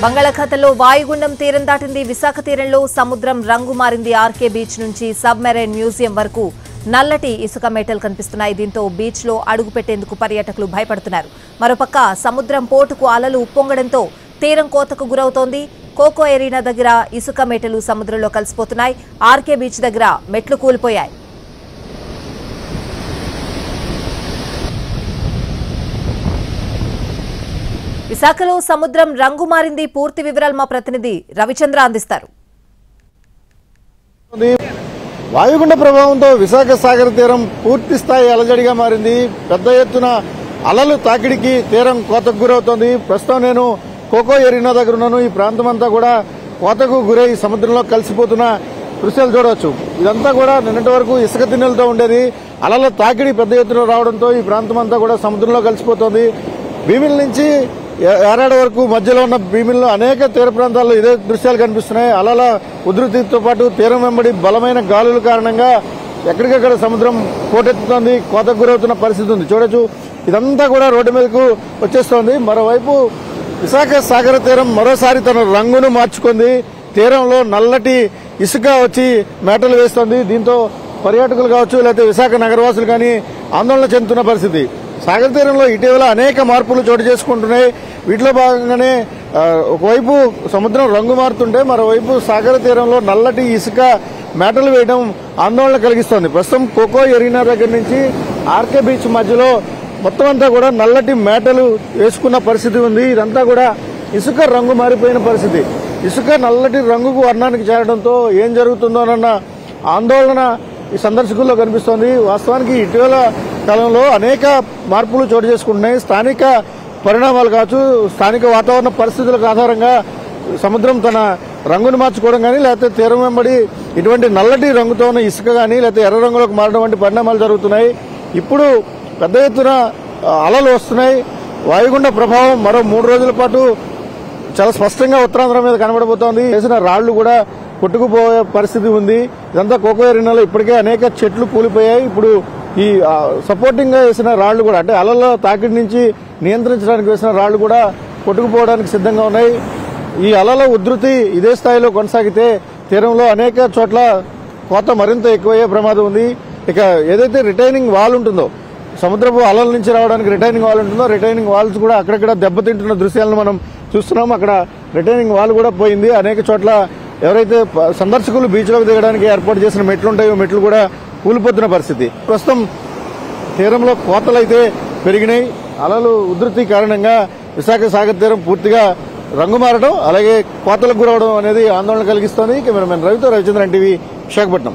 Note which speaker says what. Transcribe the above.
Speaker 1: బంగాళాఖాతంలో వాయుగుండం తీరం దాటింది. విశాఖ తీరంలో సముద్రం రంగు మారింది. ఆర్కే బీచ్ నుంచి సబ్మెరైన్ మ్యూజియం వరకు నల్లటి ఇసుక మేటలు కనిపిస్తున్నాయి. దీంతో బీచ్ లో అడుగు పెట్టేందుకు పర్యాటకులు భయపడుతున్నారు. మరోపక్క సముద్రం పోటుకు అలలు ఉప్పొంగడంతో తీరం కోతకు గురవుతోంది. కోకో ఎరీనా దగ్గర ఇసుక మేటలు సముద్రంలో కలిసిపోతున్నాయి. ఆర్కే బీచ్ దగ్గర మెట్లు కూలిపోయాయి. విశాఖలో సముద్రం రంగు మారింది. పూర్తి వివరాలు మా ప్రతినిధి రవిచంద్ర అందిస్తారు.
Speaker 2: వాయుగుండ ప్రభావంతో విశాఖ సాగర తీరం పూర్తి స్థాయి అలజడిగా మారింది. పెద్ద ఎత్తున అలలు తాకిడికి తీరం కోతకు గురవుతోంది. ప్రస్తుతం నేను కోకో ఎరీనా దగ్గర ఉన్నాను. ఈ ప్రాంతం అంతా కూడా కోతకు గురై సముద్రంలో కలిసిపోతున్న దృశ్యాలు చూడవచ్చు. ఇదంతా కూడా నిన్నటి వరకు ఇసుక తిన్నెలతో ఉండేది. అలల తాకిడి పెద్ద ఎత్తున రావడంతో ఈ ప్రాంతం అంతా కూడా సముద్రంలో కలిసిపోతోంది. భీమిల నుంచి ఏరాడ వరకు మధ్యలో ఉన్న భీమిల్లో అనేక తీర ప్రాంతాల్లో ఇదే దృశ్యాలు కనిపిస్తున్నాయి. అలల ఉధృతితో పాటు తీరం వెంబడి బలమైన గాలుల కారణంగా ఎక్కడికక్కడ సముద్రం పోటెత్తుతోంది. కోతకు గురవుతున్న పరిస్థితి ఉంది. చూడొచ్చు, ఇదంతా కూడా రోడ్డు మీదకు వచ్చేస్తోంది. మరోవైపు విశాఖ సాగర తీరం మరోసారి తన రంగును మార్చుకుంది. తీరంలో నల్లటి ఇసుక వచ్చి మేటలు వేస్తోంది. దీంతో పర్యాటకులు కావచ్చు, లేకపోతే విశాఖ నగరవాసులు కానీ ఆందోళన చెందుతున్న పరిస్థితి. సాగర తీరంలో ఇటీవల అనేక మార్పులు చోటు చేసుకుంటున్నాయి. వీటిలో భాగంగానే ఒకవైపు సముద్రం రంగు మారుతుంటే మరోవైపు సాగర తీరంలో నల్లటి ఇసుక మేటలు వేయడం ఆందోళన కలిగిస్తోంది. ప్రస్తుతం కోకో ఎరీనా దగ్గర నుంచి ఆర్కే బీచ్ మధ్యలో మొత్తం అంతా కూడా నల్లటి మేటలు వేసుకున్న పరిస్థితి ఉంది. ఇదంతా కూడా ఇసుక రంగు మారిపోయిన పరిస్థితి. ఇసుక నల్లటి రంగుకు వర్ణానికి చేరడంతో ఏం జరుగుతుందోనన్న ఆందోళన ఈ సందర్శకుల్లో కనిపిస్తోంది. వాస్తవానికి ఇటీవల కాలంలో అనేక మార్పులు చోటు చేసుకుంటున్నాయి. స్థానిక పరిణామాలు కావచ్చు, స్థానిక వాతావరణ పరిస్థితులకు ఆధారంగా సముద్రం తన రంగును మార్చుకోవడం కానీ, లేకపోతే తీరం వెంబడి ఇటువంటి నల్లటి రంగుతో ఉన్న ఇసుక కానీ, లేకపోతే ఎర్ర రంగులోకి మారడం వంటి పరిణామాలు జరుగుతున్నాయి. ఇప్పుడు పెద్ద ఎత్తున అలలు వస్తున్నాయి. వాయుగుండ ప్రభావం మరో 3 రోజుల పాటు చాలా స్పష్టంగా ఉత్తరాంధ్ర మీద కనబడబోతోంది. వేసిన రాళ్లు కూడా కొట్టుకుపోయే పరిస్థితి ఉంది. ఇదంతా కోకో ఎరీనాలో ఇప్పటికే అనేక చెట్లు కూలిపోయాయి. ఇప్పుడు ఈ సపోర్టింగ్ గా వేసిన రాళ్లు కూడా, అంటే అలల తాకిడి నుంచి నియంత్రించడానికి వేసిన రాళ్లు కూడా కొట్టుకుపోవడానికి సిద్ధంగా ఉన్నాయి. ఈ అలల ఉధృతి ఇదే స్థాయిలో కొనసాగితే తీరంలో అనేక చోట్ల కోత మరింత ఎక్కువయ్యే ప్రమాదం ఉంది. ఇక ఏదైతే రిటైనింగ్ వాల్ ఉంటుందో, సముద్రపు అలల నుంచి రావడానికి రిటైనింగ్ వాల్ ఉంటుందో, రిటైనింగ్ వాల్స్ కూడా అక్కడక్కడ దెబ్బతింటున్న దృశ్యాలను మనం చూస్తున్నాం. అక్కడ రిటైనింగ్ వాల్ కూడా పోయింది. అనేక చోట్ల ఎవరైతే సందర్శకులు బీచ్ లోకి దిగడానికి ఏర్పాటు చేసిన మెట్లు ఉంటాయో మెట్లు కూడా కూలిపోతున్న పరిస్థితి. ప్రస్తుతం తీరంలో కోతలైతే పెరిగినాయి. అలలు ఉధృతి కారణంగా విశాఖ సాగర్ తీరం పూర్తిగా రంగు మారడం, అలాగే కోతలకు గురవడం అనేది ఆందోళన కలిగిస్తోంది. కెమెరామెన్ రవితో రవిచంద్రన్ టీవీ, విశాఖపట్నం.